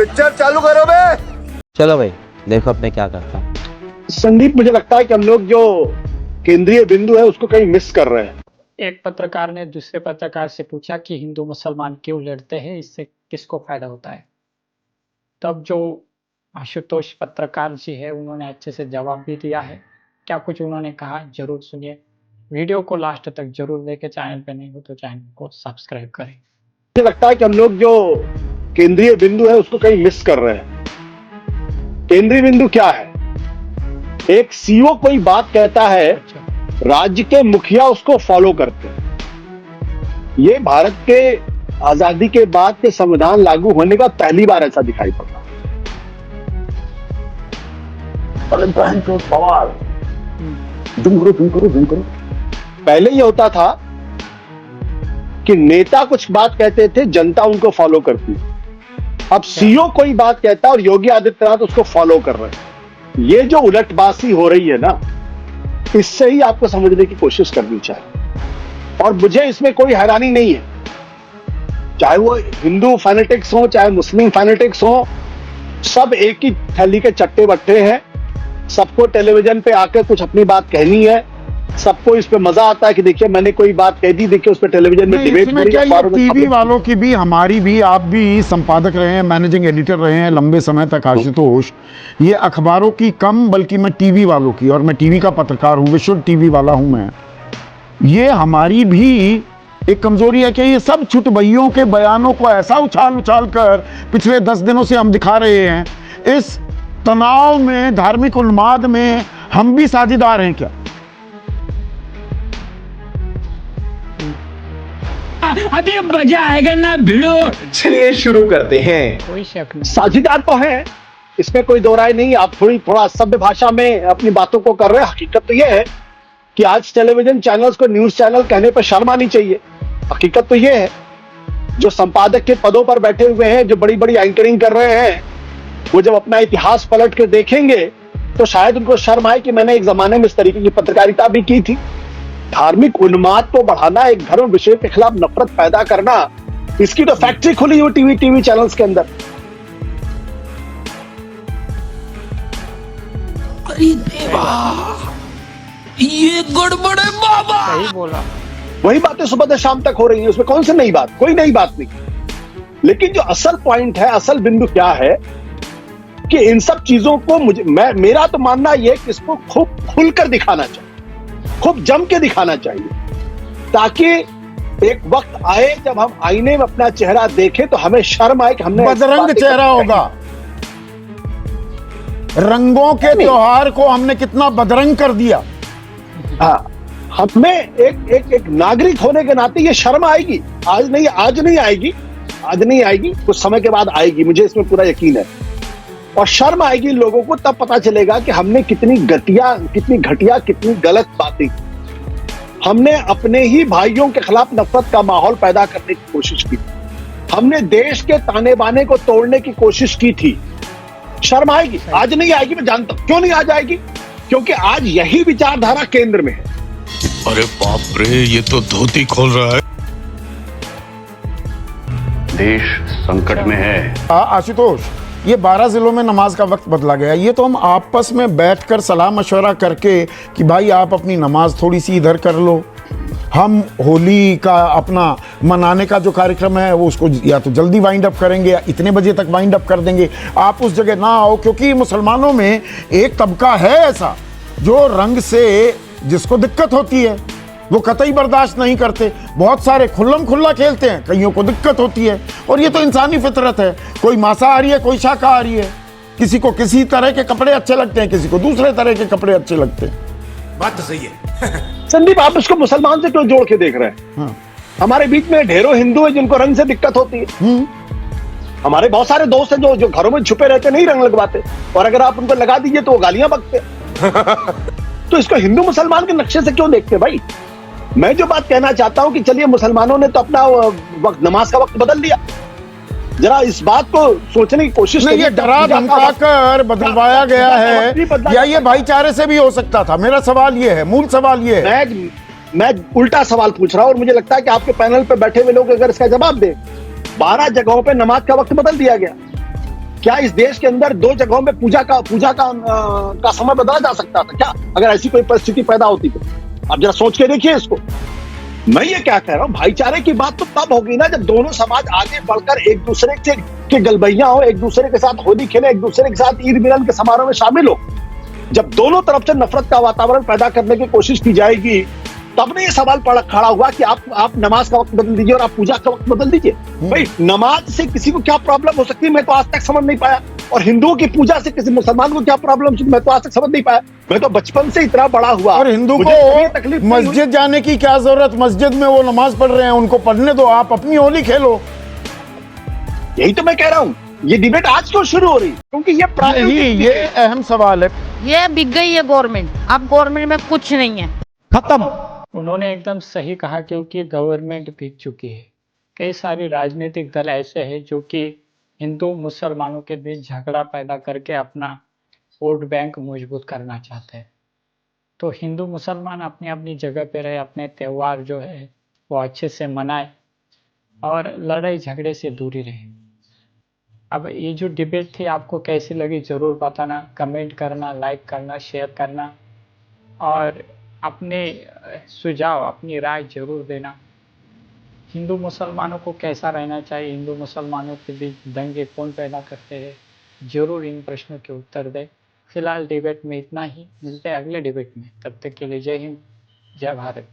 Picture चालू करो बे। चलो भाई देखो अब मैं क्या करता हूँ। संदीप, मुझे लगता है कि हम लोग जो केंद्रीय बिंदु है उसको कहीं मिस कर रहे हैं। एक पत्रकार ने दूसरे पत्रकार से पूछा कि हिंदू मुसलमान क्यों लड़ते हैं, इससे किसको फायदा होता है। तब जो आशुतोष पत्रकार जी है उन्होंने अच्छे से जवाब भी दिया है। क्या कुछ उन्होंने कहा जरूर सुनिए। वीडियो को लास्ट तक जरूर देखें। चैनल पे नहीं हो तो चैनल को सब्सक्राइब करें। मुझे लगता है कि हम लोग जो केंद्रीय बिंदु है उसको कहीं मिस कर रहे हैं। केंद्रीय बिंदु क्या है? एक सीईओ कोई बात कहता है, अच्छा, राज्य के मुखिया उसको फॉलो करते हैं। ये भारत के आजादी के बाद के संविधान लागू होने का पहली बार ऐसा दिखाई पड़ा। अरे बहन चोद सवाल, तुम करो। पहले ये होता था कि नेता कुछ बात कहते थे, जनता उनको फॉलो करती। अब सीईओ कोई बात कहता है और योगी आदित्यनाथ उसको फॉलो कर रहे हैं। ये जो उलटबाजी हो रही है ना, इससे ही आपको समझने की कोशिश करनी चाहिए। और मुझे इसमें कोई हैरानी नहीं है, चाहे वो हिंदू फैनेटिक्स हो चाहे मुस्लिम फैनेटिक्स हो, सब एक ही थैली के चट्टे बट्टे हैं। सबको टेलीविजन पे आकर कुछ अपनी बात कहनी है, सबको इस पे मजा आता है कि देखिए मैंने कोई बात कह दी, देखिए उस पे टेलीविजन में डिबेट हो रही है। टीवी वालों की भी, हमारी भी, आप भी संपादक रहे हैं, मैनेजिंग एडिटर रहे हैं लंबे समय तक आशुतोष। ये अखबारों की कम बल्कि मैं टीवी वालों की, और मैं टीवी का पत्रकार हूँ, विशुद्ध टीवी वाला हूँ मैं। ये हमारी भी एक कमजोरी है कि ये सब छुटभइयों के बयानों को ऐसा उछाल कर पिछले 10 दिनों से हम दिखा रहे हैं। इस तनाव में, धार्मिक उन्माद में हम भी साझेदार हैं क्या? अभी मजा आएगा ना भिड़ो। चलिए शुरू करते हैं। कोई शक नहीं। साझेदार तो है, इसमें कोई दो राय नहीं। आप थोड़ा सभ्य भाषा में अपनी बातों को कर रहे हैं। हकीकत तो यह है कि आज टेलीविजन चैनल्स को न्यूज चैनल कहने पर शर्म आनी चाहिए। हकीकत तो यह है, जो संपादक के पदों पर बैठे हुए हैं, जो बड़ी बड़ी एंकरिंग कर रहे हैं, वो जब अपना इतिहास पलट कर देखेंगे तो शायद उनको शर्म आए कि मैंने एक जमाने में इस तरीके की पत्रकारिता भी की थी। धार्मिक उन्माद को बढ़ाना, एक धर्म विषय के खिलाफ नफरत पैदा करना, इसकी तो फैक्ट्री खुली हुई टीवी चैनल्स के अंदर। अरे देवा, ये गड़बड़ है बाबा। सही बोला। वही बातें सुबह से शाम तक हो रही है, उसमें कौन सी नई बात? कोई नई बात नहीं। लेकिन जो असल पॉइंट है, असल बिंदु क्या है कि इन सब चीजों को मेरा तो मानना यह कि इसको खूब खुलकर दिखाना चाहिए, खूब जम के दिखाना चाहिए, ताकि एक वक्त आए जब हम आईने में अपना चेहरा देखें तो हमें शर्म आए कि हमने बदरंग चेहरा होगा। रंगों के त्योहार को हमने कितना बदरंग कर दिया। हाँ, हमें एक नागरिक होने के नाते ये शर्म आएगी। आज नहीं आएगी, कुछ समय के बाद आएगी, मुझे इसमें पूरा यकीन है। और शर्म आएगी लोगों को, तब पता चलेगा कि हमने कितनी घटिया, कितनी गलत बातें की। हमने अपने ही भाइयों के खिलाफ नफरत का माहौल पैदा करने की कोशिश की। हमने देश के ताने बाने को तोड़ने की कोशिश की थी। शर्म आएगी। आज नहीं आएगी, मैं जानता हूं। क्यों नहीं आज आएगी? क्योंकि आज यही विचारधारा केंद्र में है। अरे बाप रे, ये तो धोती खोल रहा है। देश संकट में है। आशुतोष, ये 12 जिलों में नमाज का वक्त बदला गया। ये तो हम आपस में बैठकर सलाह मशवरा करके कि भाई आप अपनी नमाज थोड़ी सी इधर कर लो, हम होली का अपना मनाने का जो कार्यक्रम है वो उसको या तो जल्दी वाइंड अप करेंगे या इतने बजे तक वाइंड अप कर देंगे, आप उस जगह ना आओ। क्योंकि मुसलमानों में एक तबका है ऐसा जो रंग से जिसको दिक्कत होती है, वो कतई बर्दाश्त नहीं करते। बहुत सारे खुल्लम खुल्ला खेलते हैं, कईयों को दिक्कत होती है। और ये तो इंसानी फितरत है। कोई मांसाहारी है, कोई शाकाहारी है। किसी को किसी तरह के कपड़े अच्छे लगते हैं, किसी को दूसरे तरह के कपड़े अच्छे लगते हैं। बात तो सही है। संदीप, आप इसको मुसलमान से क्यों जोड़ के देख रहे हैं? हाँ। हमारे बीच में ढेरों हिंदू है जिनको रंग से दिक्कत होती है। हमारे बहुत सारे दोस्त हैं जो घरों में छुपे रहते, नहीं रंग लगवाते, और अगर आप उनको लगा दीजिए तो वो गालियां बकते। तो इसको हिंदू मुसलमान के नक्शे से क्यों देखते भाई? मैं जो बात कहना चाहता हूं कि चलिए, मुसलमानों ने तो अपना वक्त, नमाज का वक्त बदल दिया। जरा इस बात को सोचने की कोशिश नहीं, ये डरा धमका कर बदलवाया गया है, या ये भाईचारे से भी हो सकता था? मेरा सवाल ये है, मूल सवाल ये है। मैं उल्टा सवाल पूछ रहा हूं, और मुझे लगता है कि आपके पैनल पे बैठे हुए लोग अगर इसका जवाब दें, 12 जगहों पे नमाज का वक्त बदल दिया गया। क्या इस देश के अंदर 2 जगहों में का समय बदला जा सकता था क्या, अगर ऐसी कोई परिस्थिति पैदा होती तो? आप जरा सोच के देखिए इसको। मैं ये क्या कह रहा हूं, भाईचारे की बात तो तब होगी ना जब दोनों समाज आगे बढ़कर एक दूसरे के गलबैया हो, एक दूसरे के साथ होली खेले, एक दूसरे के साथ ईद मिलन के समारोह में शामिल हो। जब दोनों तरफ से नफरत का वातावरण पैदा करने की कोशिश की जाएगी, तब ने ये सवाल खड़ा हुआ कि आप नमाज का वक्त बदल दीजिए और आप पूजा का वक्त बदल दीजिए। भाई नमाज से किसी को क्या प्रॉब्लम हो सकती है, मैं तो आज तक समझ नहीं पाया। और हिंदुओं की पूजा से किसी मुसलमान को क्या प्रॉब्लम, मैं तो आज तक समझ नहीं पाया। मैं तो बचपन से इतना बड़ा हुआ और हिंदू मुझे कभी को तकलीफ नहीं हुई। मस्जिद जाने की क्या जरूरत, मस्जिद में वो नमाज पढ़ रहे हैं, उनको पढ़ने दो, आप अपनी होली खेलो। यही तो मैं कह रहा हूँ, ये डिबेट आज क्यों शुरू हो रही, क्योंकि ये प्रायोगिक ये अहम सवाल है। ये बिक गई है गवर्नमेंट, अब गवर्नमेंट में कुछ नहीं है, खत्म। उन्होंने एकदम सही कहा, क्योंकि गवर्नमेंट बिक चुकी है। कई सारे राजनीतिक दल ऐसे हैं जो कि हिंदू मुसलमानों के बीच झगड़ा पैदा करके अपना वोट बैंक मजबूत करना चाहते हैं। तो हिंदू मुसलमान अपनी अपनी जगह पे रहे, अपने त्यौहार जो है वो अच्छे से मनाए और लड़ाई झगड़े से दूरी रहे। अब ये जो डिबेट थी आपको कैसी लगी ज़रूर बताना, कमेंट करना, लाइक करना, शेयर करना और अपने सुझाव, अपनी राय जरूर देना। हिंदू मुसलमानों को कैसा रहना चाहिए, हिंदू मुसलमानों के बीच दंगे कौन पैदा करते हैं, जरूर इन प्रश्नों के उत्तर दें। फिलहाल डिबेट में इतना ही, मिलते हैं अगले डिबेट में। तब तक के लिए जय हिंद, जय भारत।